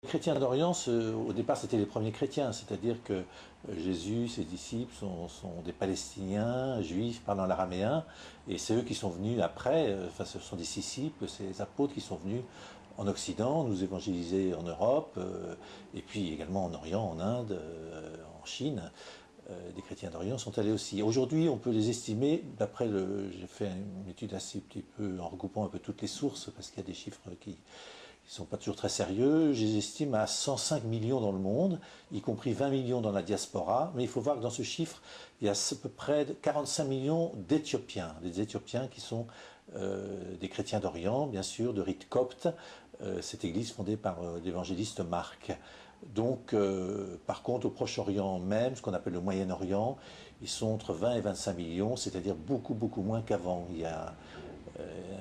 Les chrétiens d'Orient, au départ, c'était les premiers chrétiens, c'est-à-dire que Jésus, ses disciples sont des Palestiniens, juifs, parlant l'araméen, et c'est eux qui sont venus après, enfin ce sont des disciples, ces apôtres qui sont venus en Occident, nous évangéliser en Europe, et puis également en Orient, en Inde, en Chine. Des chrétiens d'Orient sont allés aussi. Aujourd'hui, on peut les estimer, d'après j'ai fait une étude assez petit peu en regroupant un peu toutes les sources, parce qu'il y a des chiffres qui ne sont pas toujours très sérieux, je les estime à 105 millions dans le monde, y compris 20 millions dans la diaspora, mais il faut voir que dans ce chiffre, il y a à peu près 45 millions d'Éthiopiens, des Éthiopiens qui sont des chrétiens d'Orient, bien sûr, de rite copte, cette église fondée par l'évangéliste Marc. Donc, par contre, au Proche-Orient même, ce qu'on appelle le Moyen-Orient, ils sont entre 20 et 25 millions, c'est-à-dire beaucoup, beaucoup moins qu'avant. Il y a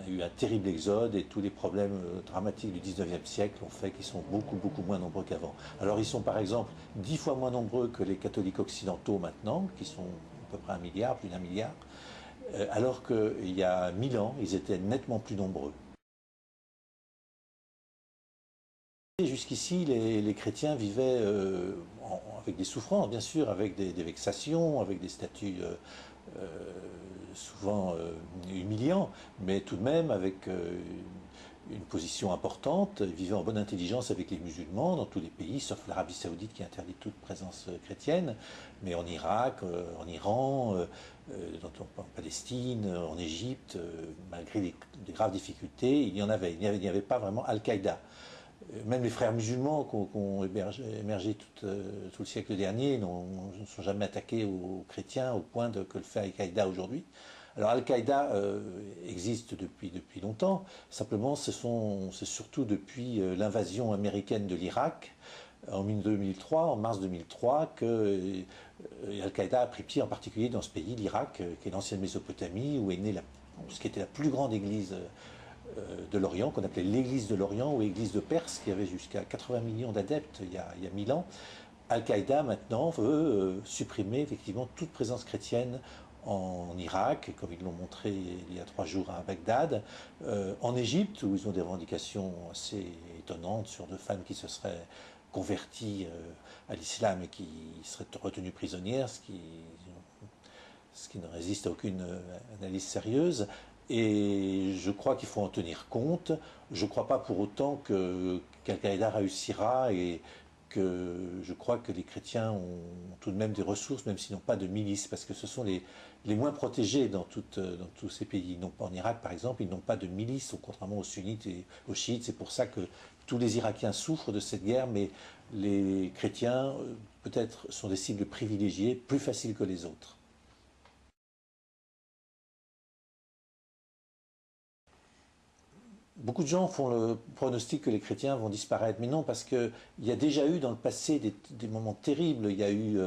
eu un terrible exode et tous les problèmes dramatiques du 19e siècle ont fait qu'ils sont beaucoup, beaucoup moins nombreux qu'avant. Alors, ils sont par exemple 10 fois moins nombreux que les catholiques occidentaux maintenant, qui sont à peu près 1 milliard, plus d'1 milliard, alors qu'il y a 1000 ans, ils étaient nettement plus nombreux. Jusqu'ici, les chrétiens vivaient avec des souffrances, bien sûr, avec des vexations, avec des statuts euh, souvent humiliants, mais tout de même avec une position importante. Ils vivaient en bonne intelligence avec les musulmans dans tous les pays, sauf l'Arabie Saoudite qui interdit toute présence chrétienne, mais en Irak, en Iran, en Palestine, en Égypte, malgré des graves difficultés, il y en avait. Il n'y avait pas vraiment Al-Qaïda. Même les frères musulmans qui ont émergé tout le siècle dernier ne sont jamais attaqués aux chrétiens au point que le fait Al-Qaïda aujourd'hui. Alors Al-Qaïda existe depuis longtemps, simplement c'est surtout depuis l'invasion américaine de l'Irak en 2003, en mars 2003, que Al-Qaïda a pris pied en particulier dans ce pays, l'Irak, qui est l'ancienne Mésopotamie, où est née ce qui était la plus grande église de l'Orient, qu'on appelait l'église de l'Orient ou église de Perse, qui avait jusqu'à 80 millions d'adeptes il y a 1000 ans. Al-Qaïda maintenant veut supprimer effectivement toute présence chrétienne en Irak, comme ils l'ont montré il y a 3 jours à Bagdad, en Égypte, où ils ont des revendications assez étonnantes sur 2 femmes qui se seraient converties à l'islam et qui seraient retenues prisonnières, ce qui ne résiste à aucune analyse sérieuse. Et je crois qu'il faut en tenir compte. Je ne crois pas pour autant qu'Al-Qaïda réussira et je crois que les chrétiens ont tout de même des ressources, même s'ils n'ont pas de milice, parce que ce sont les moins protégés dans tous ces pays. En Irak, par exemple, ils n'ont pas de milice, contrairement aux sunnites et aux chiites. C'est pour ça que tous les Irakiens souffrent de cette guerre, mais les chrétiens, peut-être, sont des cibles privilégiées, plus faciles que les autres. Beaucoup de gens font le pronostic que les chrétiens vont disparaître, mais non, parce qu'il y a déjà eu dans le passé des moments terribles. Il y a eu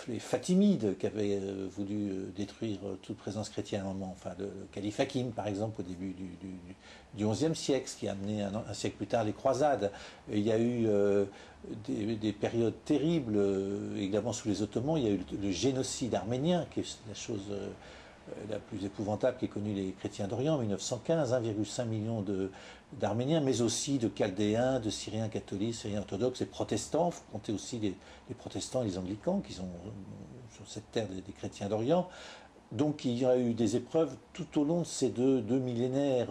les Fatimides qui avaient voulu détruire toute présence chrétienne à un moment. Enfin, le calife Hakim, par exemple, au début du XIe siècle, ce qui a amené un siècle plus tard les croisades. Il y a eu des périodes terribles, également sous les Ottomans. Il y a eu le génocide arménien, qui est la chose la plus épouvantable qu'aient connue les chrétiens d'Orient en 1915, 1,5 million d'Arméniens, mais aussi de Chaldéens, de Syriens catholiques, Syriens orthodoxes et protestants. Il faut compter aussi les protestants et les anglicans qui sont sur cette terre des chrétiens d'Orient. Donc il y a eu des épreuves tout au long de ces deux millénaires.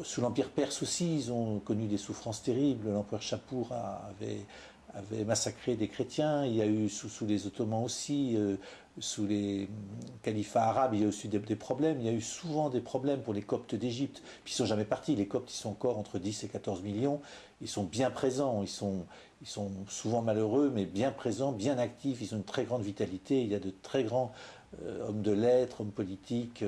Sous l'Empire perse aussi, ils ont connu des souffrances terribles. L'empereur Chapour avait massacré des chrétiens. Il y a eu sous les Ottomans aussi, sous les califats arabes, il y a aussi des problèmes. Il y a eu souvent des problèmes pour les Coptes d'Égypte. Puis ils ne sont jamais partis. Les Coptes, ils sont encore entre 10 et 14 millions. Ils sont bien présents. Ils sont souvent malheureux, mais bien présents, bien actifs. Ils ont une très grande vitalité. Il y a de très grands hommes de lettres, hommes politiques,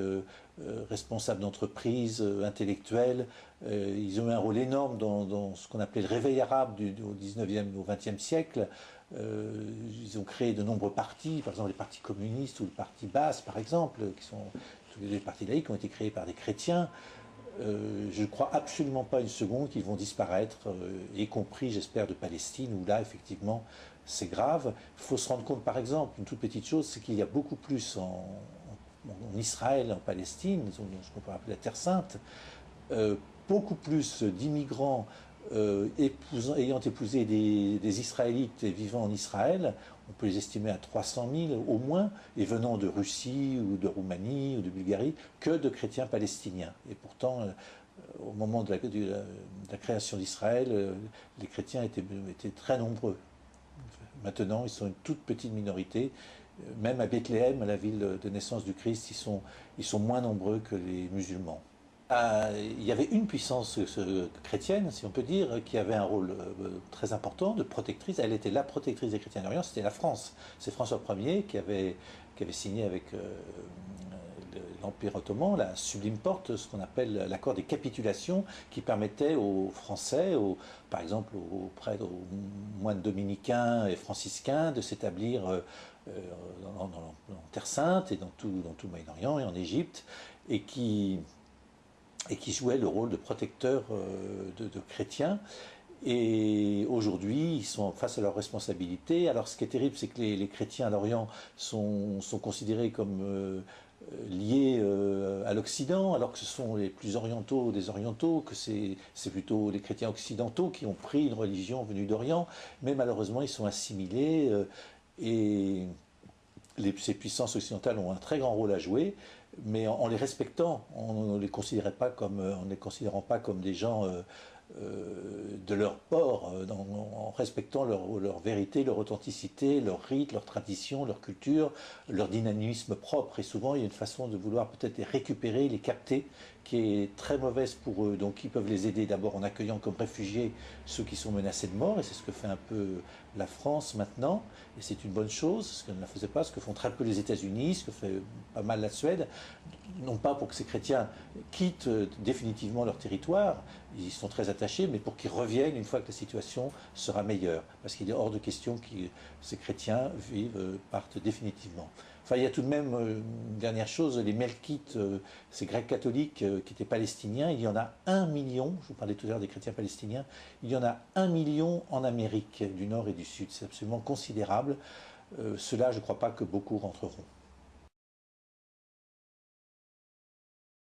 responsables d'entreprises, intellectuels. Ils ont eu un rôle énorme dans ce qu'on appelait le réveil arabe au 19e, au 20e siècle. Ils ont créé de nombreux partis, par exemple les partis communistes ou le parti Baas, par exemple, qui sont tous les partis laïcs qui ont été créés par des chrétiens. Je ne crois absolument pas une seconde qu'ils vont disparaître, y compris, j'espère, de Palestine, où là, effectivement, c'est grave. Il faut se rendre compte, par exemple, une toute petite chose, c'est qu'il y a beaucoup plus en Israël, en Palestine, ce qu'on peut appeler la Terre Sainte, beaucoup plus d'immigrants ayant épousé des Israélites et vivant en Israël, on peut les estimer à 300 000 au moins, et venant de Russie ou de Roumanie ou de Bulgarie, que de chrétiens palestiniens. Et pourtant, au moment de la création d'Israël, les chrétiens étaient très nombreux. Maintenant, ils sont une toute petite minorité. Même à Bethléem, la ville de naissance du Christ, ils sont moins nombreux que les musulmans. Il y avait une puissance chrétienne, si on peut dire, qui avait un rôle très important de protectrice. Elle était la protectrice des chrétiens d'Orient, c'était la France. C'est François Ier qui avait signé avec l'Empire ottoman la Sublime Porte, ce qu'on appelle l'accord des capitulations, qui permettait aux Français, par exemple aux prêtres, aux moines dominicains et franciscains, de s'établir en Terre Sainte et dans tout le Moyen-Orient et en Égypte, et qui jouaient le rôle de protecteurs de chrétiens. Et aujourd'hui, ils sont face à leurs responsabilités. Alors, ce qui est terrible, c'est que les chrétiens d'Orient sont considérés comme liés à l'Occident, alors que ce sont les plus orientaux des orientaux, que c'est plutôt les chrétiens occidentaux qui ont pris une religion venue d'Orient. Mais malheureusement, ils sont assimilés et ces puissances occidentales ont un très grand rôle à jouer, mais en les respectant, on ne les considérait pas comme, en ne les considérant pas comme des gens de leur port, en respectant leur vérité, leur authenticité, leur rite, leur tradition, leur culture, leur dynamisme propre. Et souvent, il y a une façon de vouloir peut-être les récupérer, les capter, qui est très mauvaise pour eux. Donc, ils peuvent les aider d'abord en accueillant comme réfugiés ceux qui sont menacés de mort, et c'est ce que fait un peu la France maintenant, et c'est une bonne chose, ce qu'elle ne faisait pas, ce que font très peu les États-Unis, ce que fait pas mal la Suède, non pas pour que ces chrétiens quittent définitivement leur territoire, ils y sont très attachés, mais pour qu'ils reviennent une fois que la situation sera meilleure, parce qu'il est hors de question que ces chrétiens partent définitivement. Enfin, il y a tout de même une dernière chose, les Melkites, ces Grecs catholiques qui étaient palestiniens, il y en a 1 million, je vous parlais tout à l'heure des chrétiens palestiniens, il y en a 1 million en Amérique du Nord et du Sud, c'est absolument considérable. Ceux-là, je ne crois pas que beaucoup rentreront.